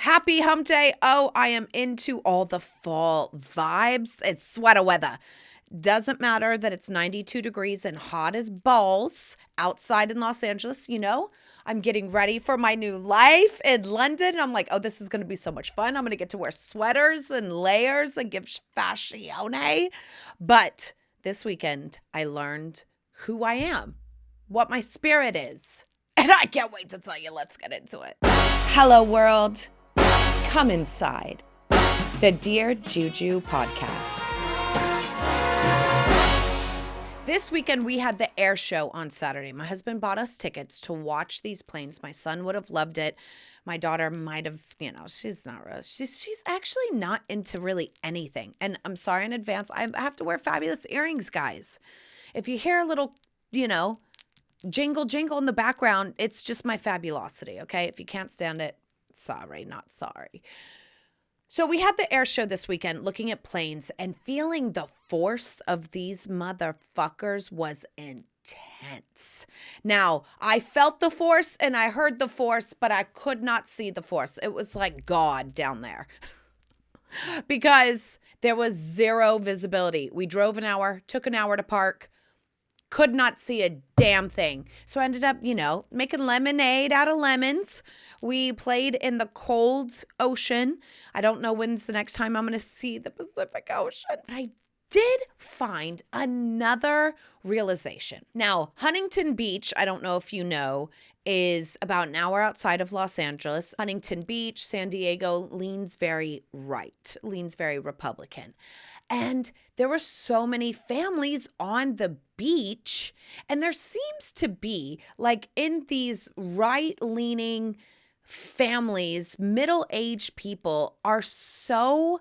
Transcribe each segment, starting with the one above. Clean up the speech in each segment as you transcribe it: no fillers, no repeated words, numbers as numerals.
Happy hump day. Oh, I am into all the fall vibes. It's sweater weather. Doesn't matter that it's 92 degrees and hot as balls outside in Los Angeles. I'm getting ready for my new life in London. I'm like, oh, this is going to be so much fun. I'm going to get to wear sweaters and layers and give fashion. But this weekend, I learned who I am, what my spirit is. And I can't wait to tell you. Let's get into it. Hello, world. Come inside the Dear Juju podcast. This weekend, we had the air show on Saturday. My husband bought us tickets to watch these planes. My son would have loved it. My daughter might have, she's not really, she's actually not into really anything. And I'm sorry in advance, I have to wear fabulous earrings, guys. If you hear a little, jingle in the background, it's just my fabulosity, okay? If you can't stand it, sorry, not sorry. So we had the air show this weekend looking at planes and feeling the force of these motherfuckers was intense. Now, I felt the force and I heard the force, but I could not see the force. It was like God down there because there was zero visibility. We drove an hour, took an hour to park. Could not see a damn thing. So I ended up, making lemonade out of lemons. We played in the cold ocean. I don't know when's the next time I'm going to see the Pacific Ocean. But I did find another realization. Now, Huntington Beach, I don't know if you know, is about an hour outside of Los Angeles. Huntington Beach, San Diego leans very right, leans very Republican. And there were so many families on the beach, and there seems to be, like in these right-leaning families, middle-aged people are so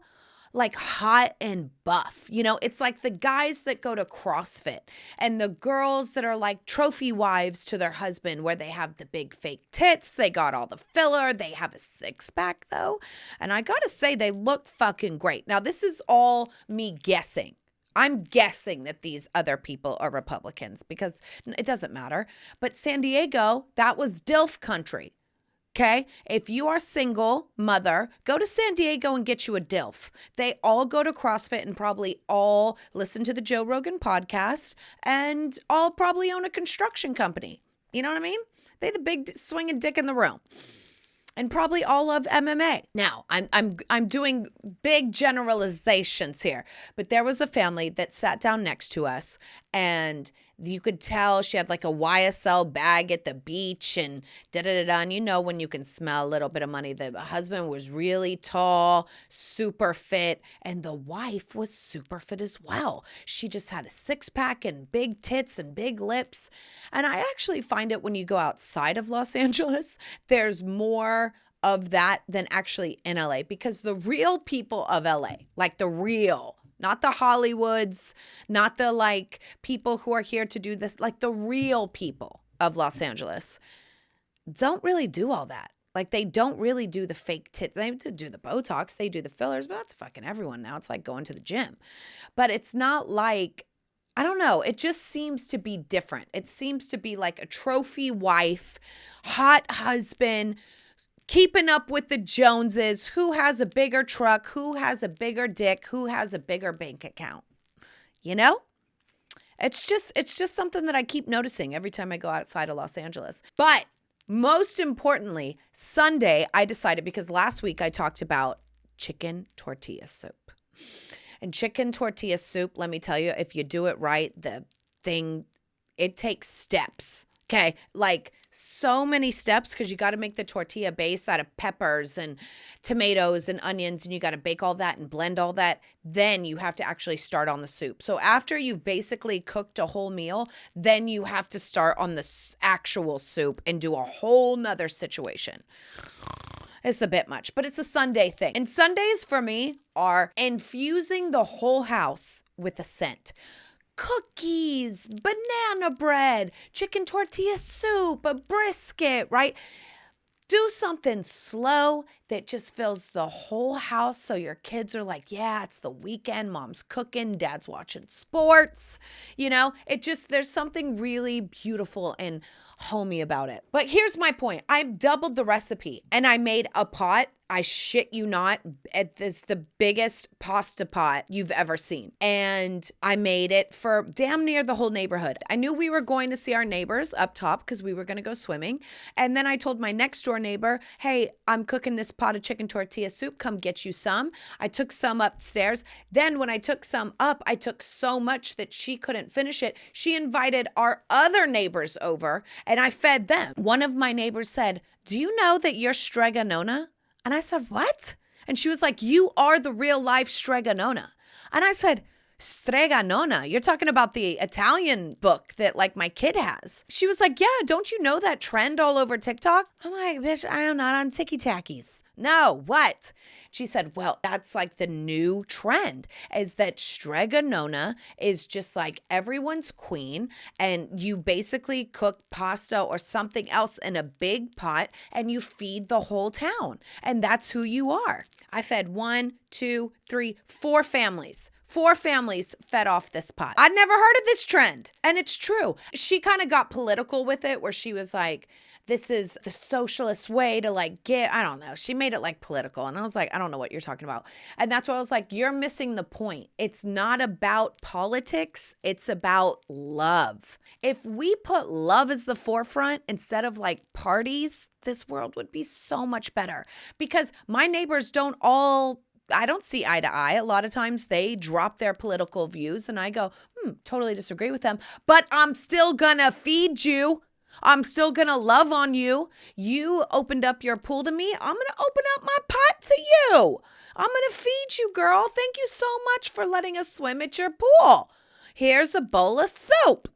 like hot and buff. It's like the guys that go to CrossFit and the girls that are like trophy wives to their husband where they have the big fake tits. They got all the filler. They have a six-pack though. And I got to say, they look fucking great. Now, this is all me guessing. I'm guessing that these other people are Republicans because it doesn't matter. But San Diego, that was Dilf country. Okay, if you are single mother, go to San Diego and get you a Dilf. They all go to CrossFit and probably all listen to the Joe Rogan podcast and all probably own a construction company. You know what I mean? They the big swinging dick in the room. And probably all love MMA. Now, I'm doing big generalizations here, but there was a family that sat down next to us, and you could tell she had like a YSL bag at the beach and da-da-da-da. And when you can smell a little bit of money, the husband was really tall, super fit, and the wife was super fit as well. She just had a six-pack and big tits and big lips. And I actually find it when you go outside of Los Angeles, there's more of that than actually in LA, because the real people of LA, like the real, not the Hollywoods, not the like people who are here to do this, like the real people of Los Angeles don't really do all that. Like they don't really do the fake tits. They do the Botox, they do the fillers, but that's fucking everyone now. It's like going to the gym. But it's not like, I don't know. It just seems to be different. It seems to be like a trophy wife, hot husband, keeping up with the Joneses, who has a bigger truck, who has a bigger dick, who has a bigger bank account. It's just something that I keep noticing every time I go outside of Los Angeles. But most importantly, Sunday, I decided, because last week I talked about chicken tortilla soup. And chicken tortilla soup, let me tell you, if you do it right, it takes steps. Okay, like so many steps, because you got to make the tortilla base out of peppers and tomatoes and onions, and you got to bake all that and blend all that. Then you have to actually start on the soup. So after you've basically cooked a whole meal, then you have to start on the actual soup and do a whole nother situation. It's a bit much, but it's a Sunday thing. And Sundays for me are infusing the whole house with a scent. Cookies, banana bread, chicken tortilla soup, a brisket, right? Do something slow that just fills the whole house. So your kids are like, yeah, it's the weekend. Mom's cooking. Dad's watching sports. There's something really beautiful and homey about it. But here's my point. I doubled the recipe and I made a pot. I shit you not, the biggest pasta pot you've ever seen. And I made it for damn near the whole neighborhood. I knew we were going to see our neighbors up top because we were going to go swimming. And then I told my next door neighbor, hey, I'm cooking this pot of chicken tortilla soup. Come get you some. I took some upstairs. Then when I took some up, I took so much that she couldn't finish it. She invited our other neighbors over and I fed them. One of my neighbors said, do you know that you're Strega Nona? And I said, what? And she was like, you are the real life Strega Nona. And I said, Strega Nona, you're talking about the Italian book that like my kid has. She was like, yeah, don't you know that trend all over TikTok? I'm like, bitch, I am not on Ticky Tackies. No, what? She said, well, that's like the new trend is that Strega Nona is just like everyone's queen and you basically cook pasta or something else in a big pot and you feed the whole town. And that's who you are. I fed 1, 2, 3, 4 families. 4 families fed off this pot. I'd never heard of this trend. And it's true. She kind of got political with it where she was like, this is the socialist way to like get, I don't know. She made it like political. And I was like, I don't know what you're talking about. And that's why I was like, you're missing the point. It's not about politics. It's about love. If we put love as the forefront instead of like parties, this world would be so much better because my neighbors I don't see eye to eye. A lot of times they drop their political views and I go, totally disagree with them, but I'm still gonna feed you. I'm still gonna love on you. You opened up your pool to me. I'm gonna open up my pot to you. I'm gonna feed you, girl. Thank you so much for letting us swim at your pool. Here's a bowl of soup.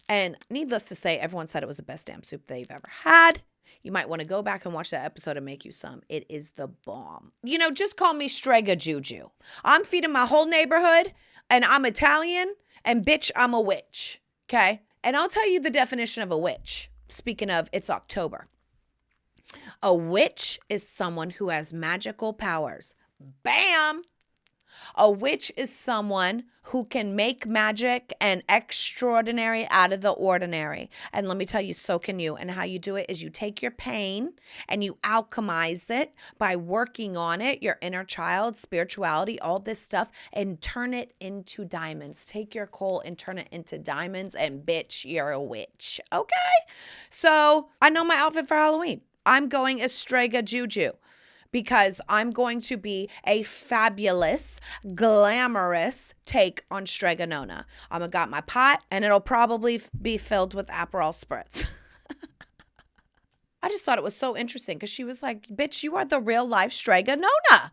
And needless to say, everyone said it was the best damn soup they've ever had. You might want to go back and watch that episode and make you some. It is the bomb. Just call me Strega Juju. I'm feeding my whole neighborhood and I'm Italian and bitch, I'm a witch. Okay? And I'll tell you the definition of a witch. Speaking of, it's October. A witch is someone who has magical powers. Bam! A witch is someone who can make magic and extraordinary out of the ordinary. And let me tell you, so can you. And how you do it is you take your pain and you alchemize it by working on it, your inner child, spirituality, all this stuff, and turn it into diamonds. Take your coal and turn it into diamonds, and bitch, you're a witch. Okay? So I know my outfit for Halloween. I'm going as Strega Juju, because I'm going to be a fabulous, glamorous take on Strega Nona. I'm going to got my pot, and it'll probably be filled with Aperol spritz. I just thought it was so interesting because she was like, bitch, you are the real life Strega Nona.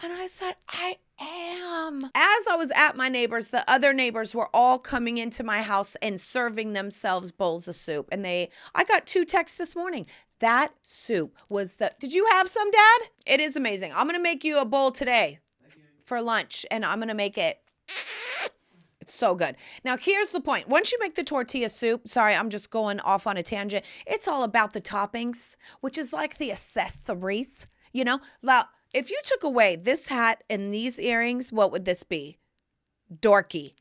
And I said, I am. As I was at my neighbors, the other neighbors were all coming into my house and serving themselves bowls of soup. And I got 2 texts this morning. That soup was did you have some, Dad? It is amazing. I'm going to make you a bowl today for lunch, and I'm going to make it. It's so good. Now, here's the point. Once you make the tortilla soup, sorry, I'm just going off on a tangent. It's all about the toppings, which is like the accessories, Now, if you took away this hat and these earrings, what would this be? Dorky.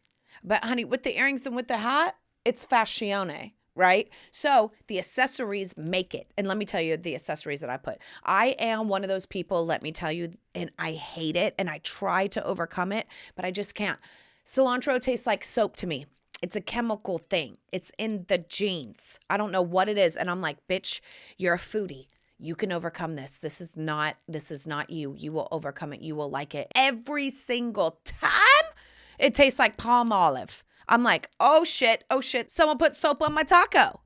But honey, with the earrings and with the hat, it's fascione, right? So the accessories make it. And let me tell you the accessories that I put. I am one of those people, let me tell you, and I hate it and I try to overcome it, but I just can't. Cilantro tastes like soap to me. It's a chemical thing. It's in the genes. I don't know what it is. And I'm like, bitch, you're a foodie. You can overcome this. This is not you. You will overcome it. You will like it. Every single time it tastes like palm olive. I'm like, oh shit. Someone put soap on my taco.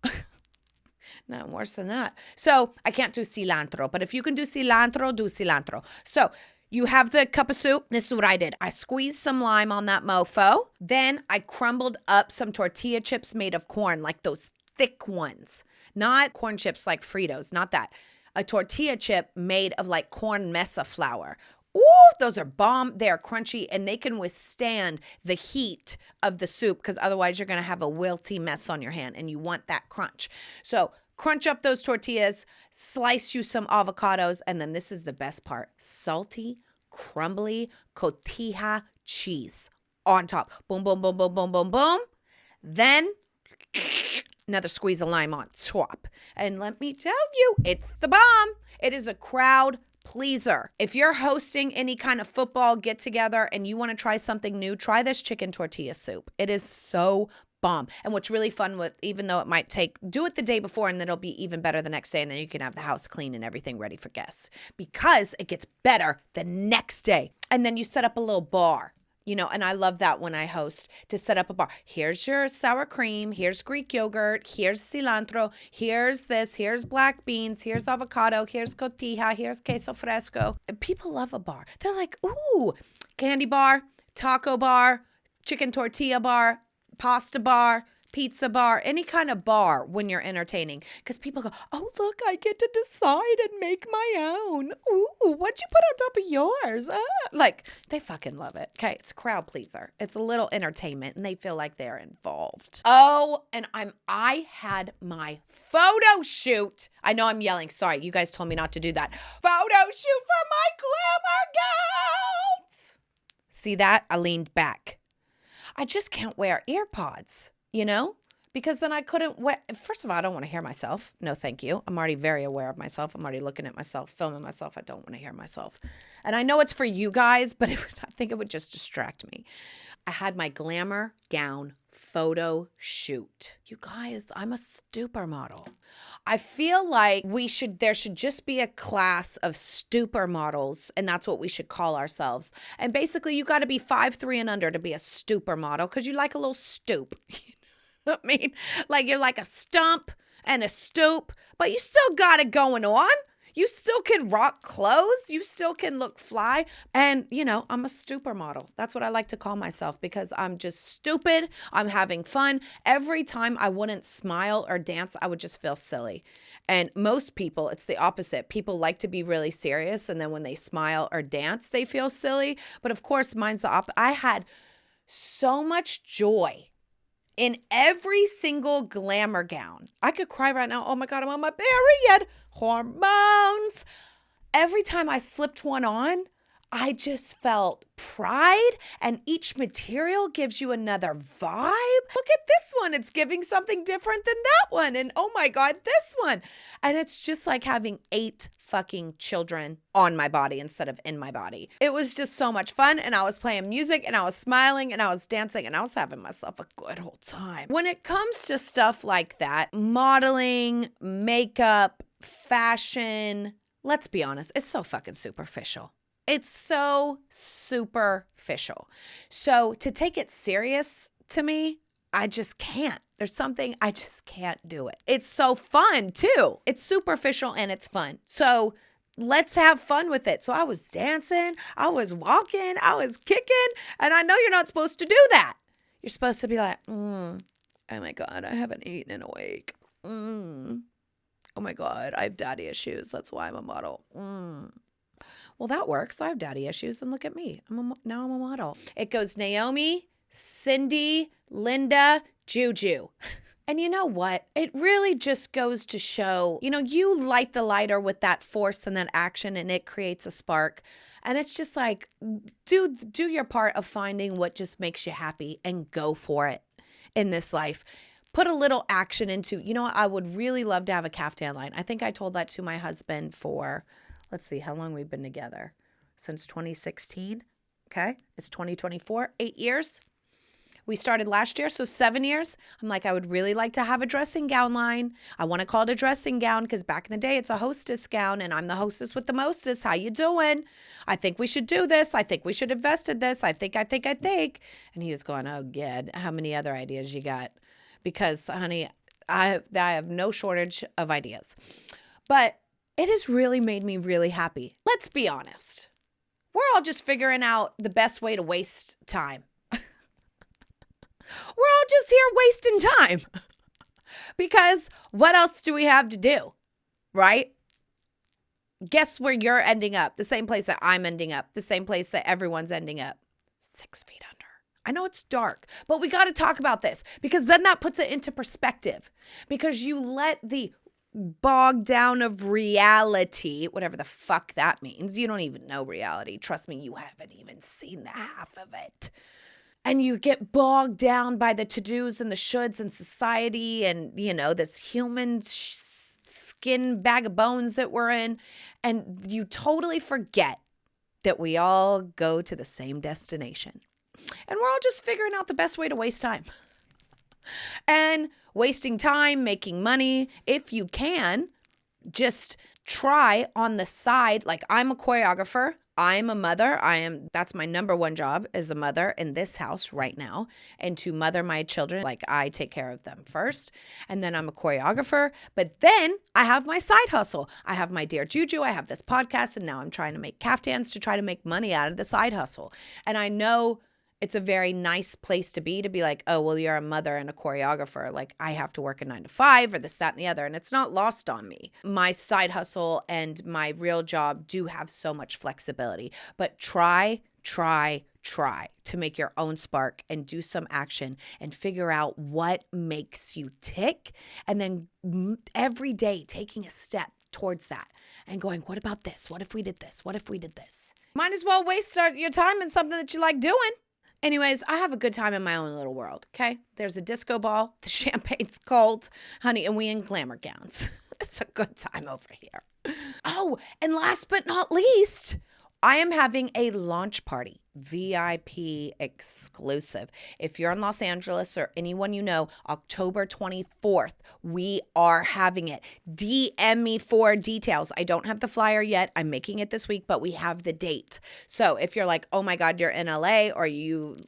Not worse than that. So I can't do cilantro, but if you can do cilantro, do cilantro. So you have the cup of soup. This is what I did. I squeezed some lime on that mofo. Then I crumbled up some tortilla chips made of corn, like those thick ones. Not corn chips like Fritos, not that. A tortilla chip made of like corn mesa flour. Ooh, those are bomb. They are crunchy and they can withstand the heat of the soup because otherwise you're going to have a wilty mess on your hand and you want that crunch. So crunch up those tortillas, slice you some avocados, and then this is the best part. Salty, crumbly cotija cheese on top. Boom, boom, boom, boom, boom, boom, boom. Then another squeeze of lime on top. And let me tell you, it's the bomb. It is a crowd pleaser. If you're hosting any kind of football get together and you want to try something new, try this chicken tortilla soup. It is so bomb. And what's really fun with, even though it might do it the day before and then it'll be even better the next day. And then you can have the house clean and everything ready for guests because it gets better the next day. And then you set up a little bar. And I love that when I host, to set up a bar. Here's your sour cream. Here's Greek yogurt. Here's cilantro. Here's this. Here's black beans. Here's avocado. Here's cotija. Here's queso fresco. And people love a bar. They're like, ooh, candy bar, taco bar, chicken tortilla bar, pasta bar, pizza bar, any kind of bar when you're entertaining. Because people go, oh, look, I get to decide and make my own. Ooh, what'd you put on top of yours? Like, they fucking love it. Okay, it's a crowd pleaser. It's a little entertainment, and they feel like they're involved. Oh, and I had my photo shoot. I know I'm yelling. Sorry, you guys told me not to do that. Photo shoot for my Glamour gowns. See that? I leaned back. I just can't wear earpods. Because then I couldn't first of all, I don't want to hear myself. No, thank you. I'm already very aware of myself. I'm already looking at myself, filming myself. I don't want to hear myself. And I know it's for you guys, but I think it would just distract me. I had my Glamour Gown photo shoot. You guys, I'm a stupor model. I feel like there should just be a class of stupor models, and that's what we should call ourselves. And basically, you got to be 5'3" and under to be a stupor model because you like a little stoop. I mean, like you're like a stump and a stoop, but you still got it going on. You still can rock clothes. You still can look fly. And, I'm a stupor model. That's what I like to call myself because I'm just stupid. I'm having fun. Every time I wouldn't smile or dance, I would just feel silly. And most people, it's the opposite. People like to be really serious. And then when they smile or dance, they feel silly. But of course, mine's the opposite. I had so much joy in every single Glamour gown. I could cry right now. Oh my God, I'm on my period. Hormones. Every time I slipped one on, I just felt pride, and each material gives you another vibe. Look at this one. It's giving something different than that one. And oh my God, this one. And it's just like having 8 fucking children on my body instead of in my body. It was just so much fun. And I was playing music and I was smiling and I was dancing and I was having myself a good old time. When it comes to stuff like that, modeling, makeup, fashion, let's be honest, it's so fucking superficial. It's so superficial. So to take it serious to me, I just can't. There's something, I just can't do it. It's so fun too. It's superficial and it's fun. So let's have fun with it. So I was dancing, I was walking, I was kicking, and I know you're not supposed to do that. You're supposed to be like, oh my God, I haven't eaten in a week. Oh my God, I have daddy issues. That's why I'm a model. Well, that works. I have daddy issues, and look at me. Now I'm a model. It goes Naomi, Cindy, Linda, Juju. And you know what? It really just goes to show, you light the lighter with that force and that action, and it creates a spark. And it's just like, do your part of finding what just makes you happy and go for it in this life. Put a little action into, I would really love to have a caftan line. I think I told that to my husband for, let's see how long we've been together. Since 2016. Okay. It's 2024, 8 years. We started last year, so 7 years. I'm like, I would really like to have a dressing gown line. I want to call it a dressing gown because back in the day, it's a hostess gown, and I'm the hostess with the mostest. How you doing? I think we should do this. I think we should invest in this. I think. And he was going, oh, God, how many other ideas you got? Because, honey, I have no shortage of ideas. But it has really made me really happy. Let's be honest. We're all just figuring out the best way to waste time. We're all just here wasting time because what else do we have to do, right? Guess where you're ending up? The same place that I'm ending up, the same place that everyone's ending up. 6 feet under. I know it's dark, but we got to talk about this because then that puts it into perspective because you let the bogged down of reality, whatever the fuck that means. You don't even know reality. Trust me, you haven't even seen the half of it. And you get bogged down by the to-dos and the shoulds in society and, this human skin bag of bones that we're in. And you totally forget that we all go to the same destination. And we're all just figuring out the best way to waste time. And wasting time, making money, if you can, just try on the side. Like, I'm a choreographer. I'm a mother. That's my number one job as a mother in this house right now, and to mother my children. Like, I take care of them first, and then I'm a choreographer. But then I have my side hustle. I have my Dear Juju. I have this podcast, and now I'm trying to make caftans to try to make money out of the side hustle. And I know it's a very nice place to be like, oh, well, you're a mother and a choreographer. Like, I have to work a 9 to 5 or this, that, and the other. And it's not lost on me. My side hustle and my real job do have so much flexibility. But try to make your own spark and do some action and figure out what makes you tick. And then every day taking a step towards that and going, what about this? What if we did this? What if we did this? Might as well waste your time in something that you like doing. Anyways, I have a good time in my own little world, okay? There's a disco ball, the champagne's cold, honey, and we in glamour gowns. It's a good time over here. Oh, and last but not least, I am having a launch party, VIP exclusive. If you're in Los Angeles or anyone you know, October 24th, we are having it. DM me for details. I don't have the flyer yet. I'm making it this week, but we have the date. So if you're like, oh my God, you're in LA, or you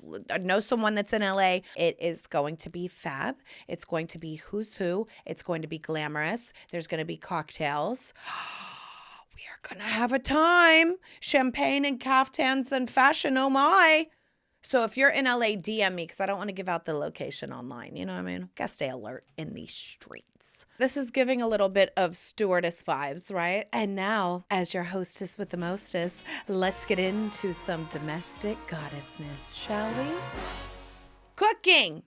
know someone that's in LA, it is going to be fab. It's going to be who's who. It's going to be glamorous. There's going to be cocktails. We are going to have a time. Champagne and caftans and fashion, oh my. So if you're in LA, DM me because I don't want to give out the location online. You know what I mean? Gotta stay alert in these streets. This is giving a little bit of stewardess vibes, right? And now, as your hostess with the mostess, let's get into some domestic goddessness, shall we? Cooking.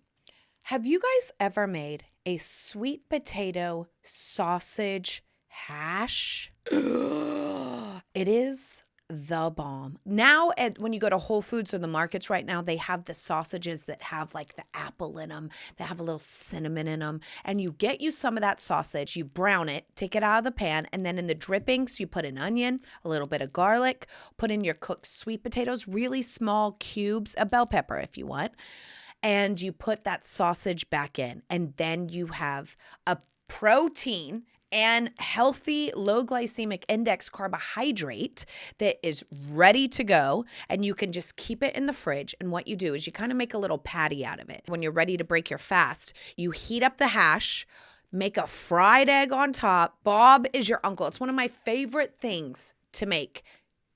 Have you guys ever made a sweet potato sausage hash? It is the bomb. Now, when you go to Whole Foods or the markets right now, they have the sausages that have like the apple in them, that have a little cinnamon in them. And you get you some of that sausage, you brown it, take it out of the pan, and then in the drippings, you put an onion, a little bit of garlic, put in your cooked sweet potatoes, really small cubes, a bell pepper if you want, and you put that sausage back in. And then you have a protein and healthy low glycemic index carbohydrate that is ready to go, and you can just keep it in the fridge. And what you do is you kind of make a little patty out of it. When you're ready to break your fast, you heat up the hash, make a fried egg on top. Bob is your uncle. It's one of my favorite things to make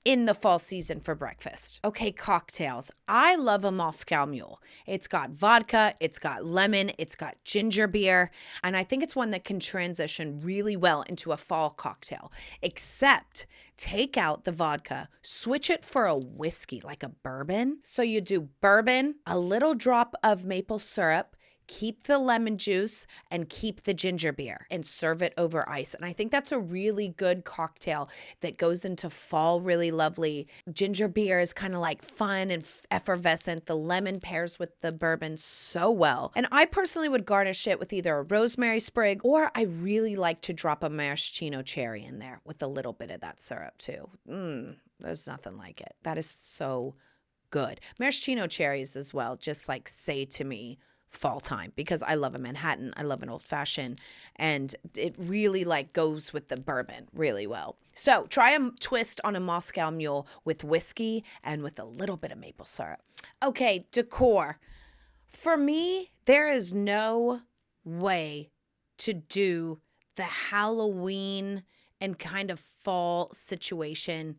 in the fall season for breakfast. Okay, cocktails. I love a Moscow Mule. It's got vodka, it's got lemon, it's got ginger beer, and I think it's one that can transition really well into a fall cocktail. Except take out the vodka, switch it for a whiskey, like a bourbon. So you do bourbon, a little drop of maple syrup, keep the lemon juice, and keep the ginger beer, and serve it over ice. And I think that's a really good cocktail that goes into fall really lovely. Ginger beer is kind of like fun and effervescent. The lemon pairs with the bourbon so well. And I personally would garnish it with either a rosemary sprig, or I really like to drop a maraschino cherry in there with a little bit of that syrup too. There's nothing like it. That is so good. Maraschino cherries as well, just like say to me, fall time, because I love a Manhattan, I love an old fashioned, and it really like goes with the bourbon really well. So try a twist on a Moscow Mule with whiskey and with a little bit of maple syrup. Okay, decor. For me, there is no way to do the Halloween and kind of fall situation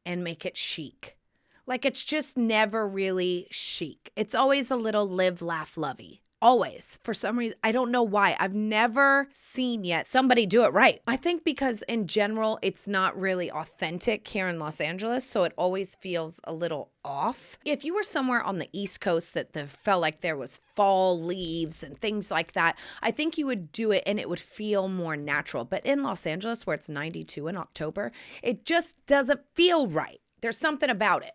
and make it chic. Like, it's just never really chic. It's always a little live, laugh, lovey, Always. For some reason, I don't know why. I've never seen yet somebody do it right. I think because in general, it's not really authentic here in Los Angeles, so it always feels a little off. If you were somewhere on the East Coast that felt like there was fall leaves and things like that, I think you would do it and it would feel more natural. But in Los Angeles, where it's 92 in October, it just doesn't feel right. There's something about it.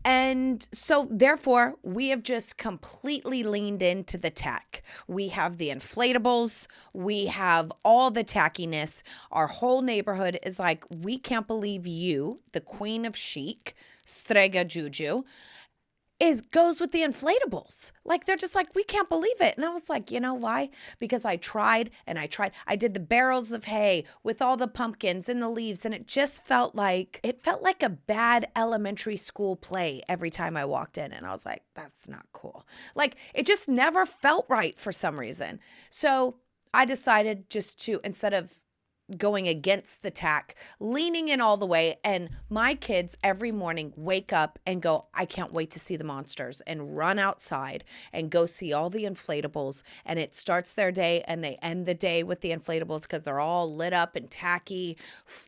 And so therefore, we have just completely leaned into the tech. We have the inflatables. We have all the tackiness. Our whole neighborhood is like, we can't believe you, the queen of chic, Strega Juju, goes with the inflatables. Like, they're just like, we can't believe it. And I was like, you know why? Because I tried and I tried. I did the barrels of hay with all the pumpkins and the leaves, and it just felt like a bad elementary school play every time I walked in. And I was like, that's not cool. Like, it just never felt right for some reason. So I decided just to, instead of going against the tack, leaning in all the way. And my kids every morning wake up and go, I can't wait to see the monsters, and run outside and go see all the inflatables. And it starts their day and they end the day with the inflatables because they're all lit up and tacky.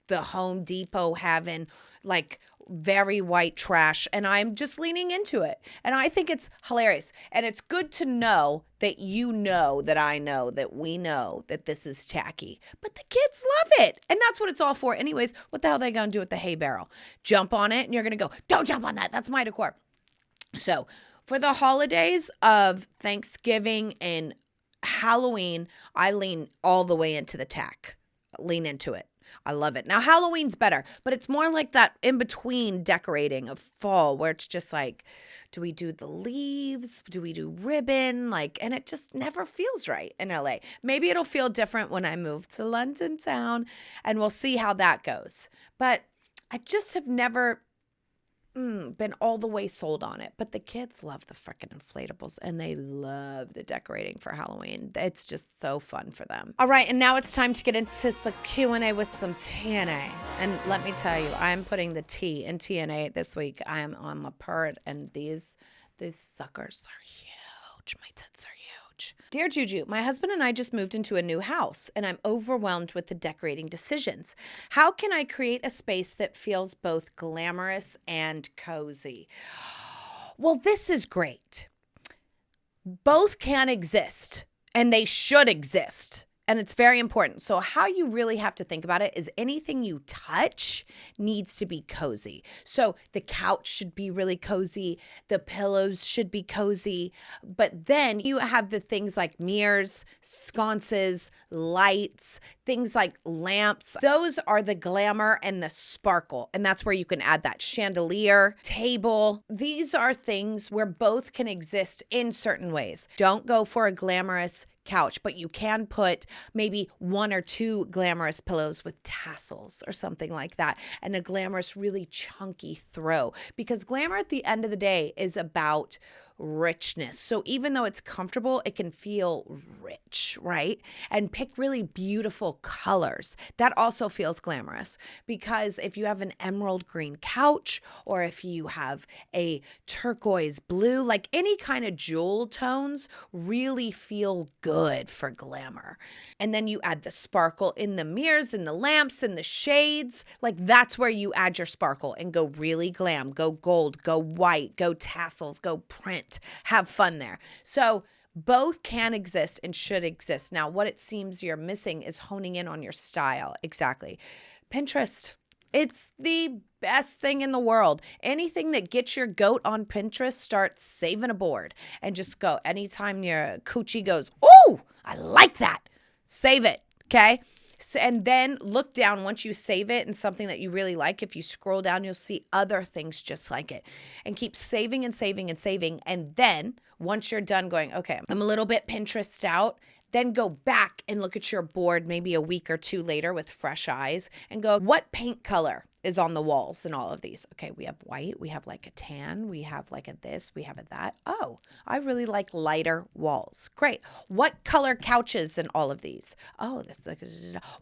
The Home Depot having like very white trash, and I'm just leaning into it. And I think it's hilarious. And it's good to know that you know that I know that we know that this is tacky. But the kids love it. And that's what it's all for. Anyways, what the hell are they going to do with the hay barrel? Jump on it, and you're going to go, don't jump on that. That's my decor. So for the holidays of Thanksgiving and Halloween, I lean all the way into the tack. Lean into it. I love it. Now, Halloween's better, but it's more like that in-between decorating of fall where it's just like, do we do the leaves? Do we do ribbon? Like, and it just never feels right in LA. Maybe it'll feel different when I move to London town, and we'll see how that goes. But I just have never been all the way sold on it. But the kids love the freaking inflatables, and they love the decorating for Halloween. It's just so fun for them. All right, and now it's time to get into the Q&A with some TNA. And let me tell you, I'm putting the T in TNA this week. I'm on my purd, and these suckers are huge. My tits are huge. Dear Juju, my husband and I just moved into a new house, and I'm overwhelmed with the decorating decisions. How can I create a space that feels both glamorous and cozy? Well, this is great. Both can exist, and they should exist. And it's very important. So how you really have to think about it is anything you touch needs to be cozy. So the couch should be really cozy. The pillows should be cozy. But then you have the things like mirrors, sconces, lights, things like lamps. Those are the glamour and the sparkle. And that's where you can add that chandelier, table. These are things where both can exist in certain ways. Don't go for a glamorous couch, but you can put maybe 1 or 2 glamorous pillows with tassels or something like that, and a glamorous, really chunky throw, because glamour at the end of the day is about richness. So even though it's comfortable, it can feel rich, right? And pick really beautiful colors. That also feels glamorous, because if you have an emerald green couch, or if you have a turquoise blue, like any kind of jewel tones really feel good for glamour. And then you add the sparkle in the mirrors and the lamps and the shades. Like, that's where you add your sparkle and go really glam, go gold, go white, go tassels, go print. Have fun there. So both can exist and should exist. Now, what it seems you're missing is honing in on your style. Exactly. Pinterest. It's the best thing in the world. Anything that gets your goat on Pinterest, start saving a board and just go. Anytime your coochie goes, oh, I like that, save it. Okay. And then look down once you save it and something that you really like. If you scroll down, you'll see other things just like it, and keep saving and saving and saving. And then once you're done going, okay, I'm a little bit Pinterest out, then go back and look at your board maybe a week or 2 later with fresh eyes and go, what paint color is on the walls in all of these? Okay, we have white, we have like a tan, we have like a this, we have a that. Oh, I really like lighter walls. Great. What color couches in all of these? Oh, this.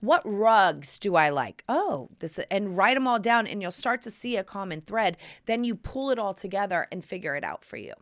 What rugs do I like? Oh, this. And write them all down, and you'll start to see a common thread. Then you pull it all together and figure it out for you.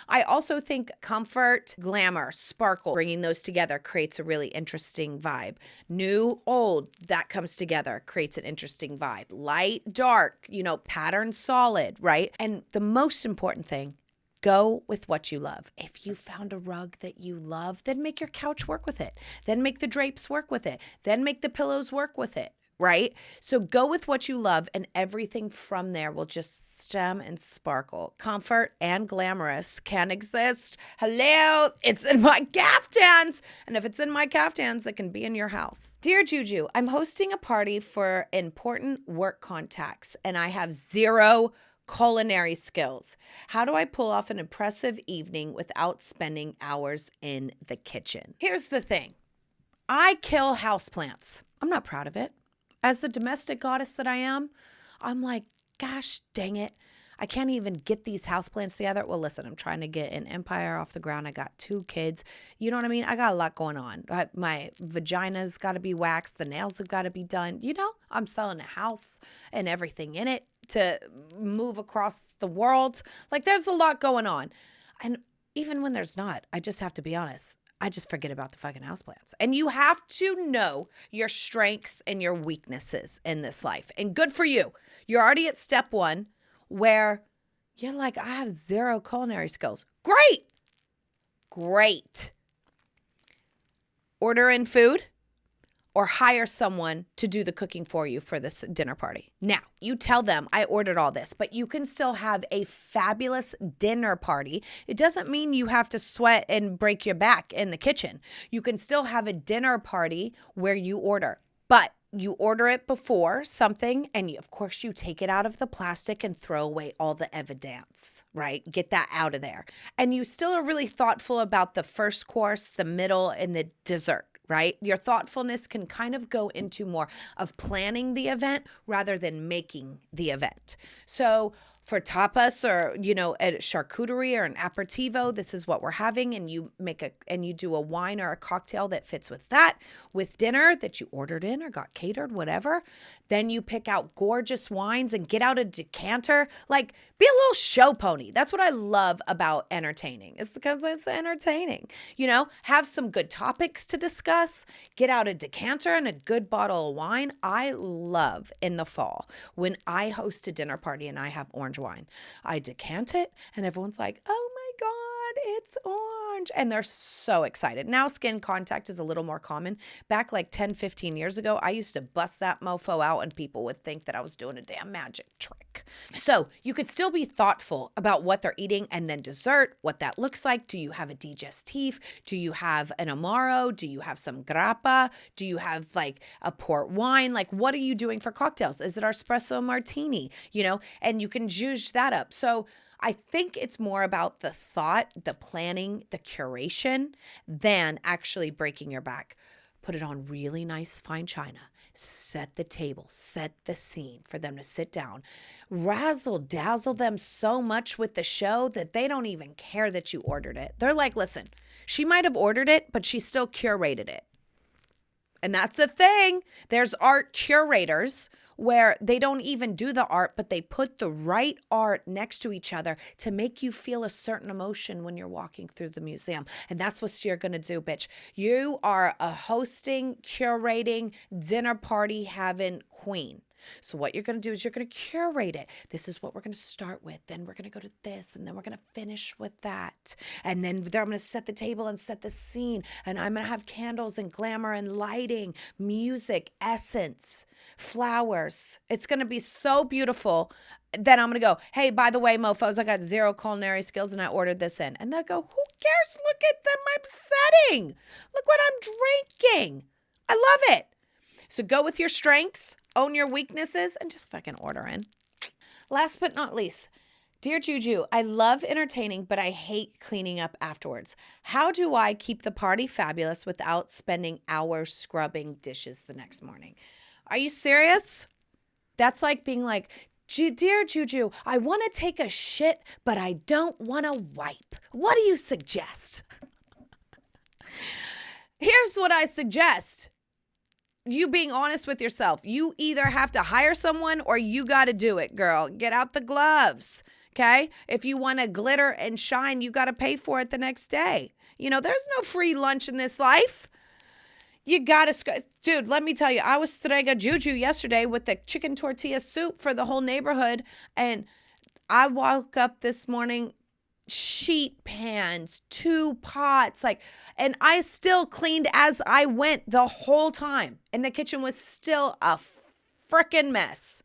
I also think comfort, glamour, sparkle, bringing those together creates a really interesting vibe. New, old, that comes together, creates an interesting vibe. Light, dark, pattern, solid, right? And the most important thing, go with what you love. If you found a rug that you love, then make your couch work with it. Then make the drapes work with it. Then make the pillows work with it, right? So go with what you love, and everything from there will just stem and sparkle. Comfort and glamorous can exist. Hello, it's in my caftans. And if it's in my caftans, it can be in your house. Dear Juju, I'm hosting a party for important work contacts, and I have zero culinary skills. How do I pull off an impressive evening without spending hours in the kitchen? Here's the thing. I kill houseplants. I'm not proud of it. As the domestic goddess that I am, I'm like, gosh dang it. I can't even get these houseplants together. Well, listen, I'm trying to get an empire off the ground. I got 2 kids. You know what I mean? I got a lot going on. My vagina's got to be waxed. The nails have got to be done. I'm selling a house and everything in it to move across the world. Like, there's a lot going on. And even when there's not, I just have to be honest. I just forget about the fucking houseplants. And you have to know your strengths and your weaknesses in this life. And good for you. You're already at step 1 where you're like, I have zero culinary skills. Great. Order in food or hire someone to do the cooking for you for this dinner party. Now, you tell them I ordered all this, but you can still have a fabulous dinner party. It doesn't mean you have to sweat and break your back in the kitchen. You can still have a dinner party where you order, but you order it before something, and of course you take it out of the plastic and throw away all the evidence, right? Get that out of there. And you still are really thoughtful about the first course, the middle, and the dessert. Right? Your thoughtfulness can kind of go into more of planning the event rather than making the event. So for tapas or, a charcuterie or an aperitivo, this is what we're having. And you do a wine or a cocktail that fits with that. With dinner that you ordered in or got catered, whatever. Then you pick out gorgeous wines and get out a decanter. Like, be a little show pony. That's what I love about entertaining. It's because it's entertaining. Have some good topics to discuss. Get out a decanter and a good bottle of wine. I love in the fall when I host a dinner party and I have orange wine. I decant it and everyone's like, oh my God, it's orange. And they're so excited. Now skin contact is a little more common. Back like 10, 15 years ago, I used to bust that mofo out and people would think that I was doing a damn magic trick. So you could still be thoughtful about what they're eating, and then dessert, what that looks like. Do you have a digestif? Do you have an amaro? Do you have some grappa? Do you have like a port wine? Like, what are you doing for cocktails? Is it espresso martini? And you can zhuzh that up. So I think it's more about the thought, the planning, the curation than actually breaking your back. Put it on really nice fine china. Set the table, set the scene for them to sit down. Razzle dazzle them so much with the show that they don't even care that you ordered it. They're like, listen, she might have ordered it, but she still curated it. And that's the thing. There's art curators where they don't even do the art, but they put the right art next to each other to make you feel a certain emotion when you're walking through the museum. And that's what you're going to do, bitch. You are a hosting, curating, dinner party having queen. So what you're going to do is you're going to curate it. This is what we're going to start with. Then we're going to go to this, and then we're going to finish with that. And then I'm going to set the table and set the scene. And I'm going to have candles and glamour and lighting, music, essence, flowers. It's going to be so beautiful. Then I'm going to go, hey, by the way, mofos, I got zero culinary skills and I ordered this in. And they'll go, who cares? Look at them. I'm setting. Look what I'm drinking. I love it. So go with your strengths. Own your weaknesses and just fucking order in. Last but not least, dear Juju, I love entertaining, but I hate cleaning up afterwards. How do I keep the party fabulous without spending hours scrubbing dishes the next morning? Are you serious? That's like being like, dear Juju, I want to take a shit, but I don't want to wipe. What do you suggest? Here's what I suggest. You being honest with yourself. You either have to hire someone or you got to do it, girl. Get out the gloves. Okay? If you want to glitter and shine, you got to pay for it the next day. There's no free lunch in this life. You got to, dude, let me tell you, I was Strega Juju yesterday with the chicken tortilla soup for the whole neighborhood. And I woke up this morning, sheet pans, 2 pots, and I still cleaned as I went the whole time. And the kitchen was still a freaking mess.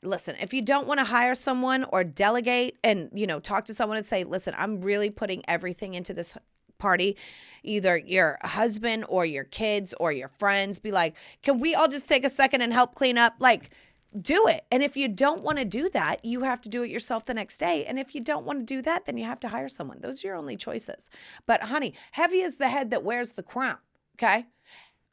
Listen, if you don't want to hire someone or delegate and, talk to someone and say, listen, I'm really putting everything into this party, either your husband or your kids or your friends, be like, can we all just take a second and help clean up? Do it. And if you don't want to do that, you have to do it yourself the next day. And if you don't want to do that, then you have to hire someone. Those are your only choices. But honey, heavy is the head that wears the crown. Okay?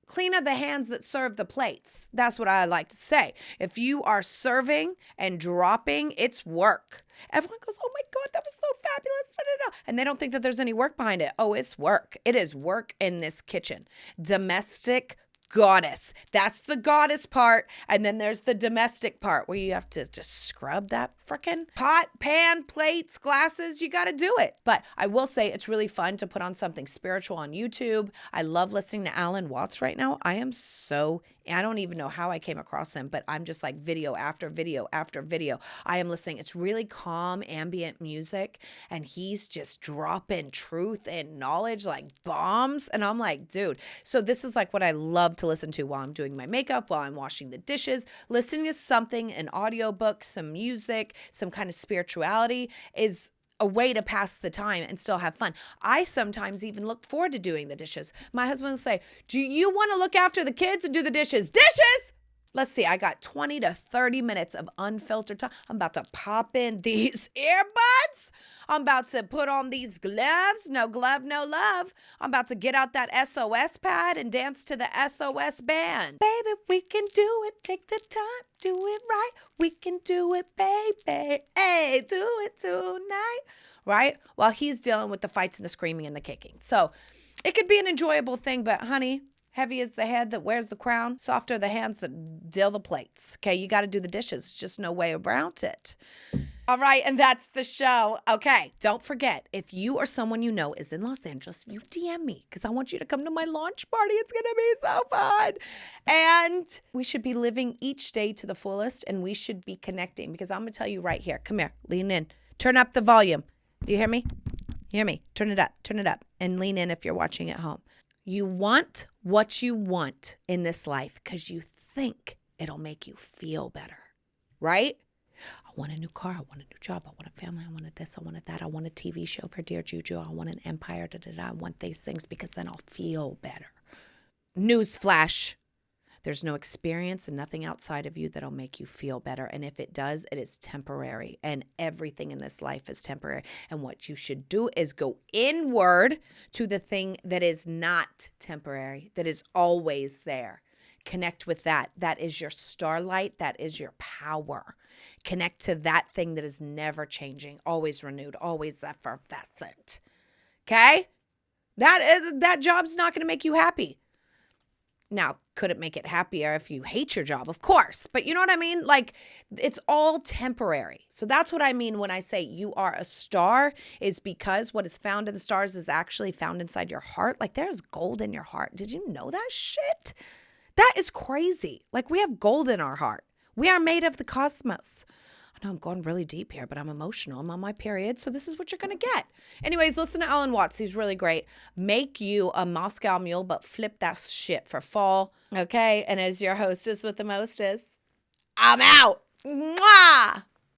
Clean are the hands that serve the plates. That's what I like to say. If you are serving and dropping, it's work. Everyone goes, oh my God, that was so fabulous. Da, da, da. And they don't think that there's any work behind it. Oh, it's work. It is work in this kitchen. Domestic goddess. That's the goddess part. And then there's the domestic part where you have to just scrub that frickin' pot, pan, plates, glasses. You got to do it. But I will say it's really fun to put on something spiritual on YouTube. I love listening to Alan Watts right now. I don't even know how I came across him, but I'm just like video after video after video. I am listening. It's really calm ambient music, and he's just dropping truth and knowledge like bombs. And I'm like, dude, so this is like what I love to listen to while I'm doing my makeup, while I'm washing the dishes. Listening to something, an audiobook, some music, some kind of spirituality is a way to pass the time and still have fun. I sometimes even look forward to doing the dishes. My husband will say, do you want to look after the kids and do the dishes? Dishes! Let's see, I got 20 to 30 minutes of unfiltered time. I'm about to pop in these earbuds. I'm about to put on these gloves. No glove, no love. I'm about to get out that SOS pad and dance to the SOS band. Baby, we can do it. Take the time. Do it right. We can do it, baby. Hey, do it tonight. Right? While he's dealing with the fights and the screaming and the kicking. So it could be an enjoyable thing, but honey, heavy is the head that wears the crown. Soft are the hands that deal the plates. Okay, you got to do the dishes. It's just no way around it. All right, and that's the show. Okay, don't forget, if you or someone you know is in Los Angeles, you DM me because I want you to come to my launch party. It's going to be so fun. And we should be living each day to the fullest, and we should be connecting because I'm going to tell you right here. Come here, lean in. Turn up the volume. Do you hear me? Hear me? Turn it up, and lean in if you're watching at home. You want what you want in this life because you think it'll make you feel better, right? I want a new car. I want a new job. I want a family. I wanted this. I wanted that. I want a TV show for Dear Juju. I want an empire. I want these things because then I'll feel better. Newsflash. There's no experience and nothing outside of you that'll make you feel better. And if it does, it is temporary. And everything in this life is temporary. And what you should do is go inward to the thing that is not temporary, that is always there. Connect with that. That is your starlight. That is your power. Connect to that thing that is never changing, always renewed, always effervescent. Okay? That job's not going to make you happy. Now, could it make it happier if you hate your job? Of course. But you know what I mean? Like, it's all temporary. So that's what I mean when I say you are a star, is because what is found in the stars is actually found inside your heart. Like, there's gold in your heart. Did you know that shit? That is crazy. Like, we have gold in our heart. We are made of the cosmos. I know I'm going really deep here, but I'm emotional. I'm on my period, so this is what you're going to get. Anyways, listen to Alan Watts. He's really great. Make you a Moscow Mule, but flip that shit for fall. Okay? And as your hostess with the mostest, I'm out. Mwah!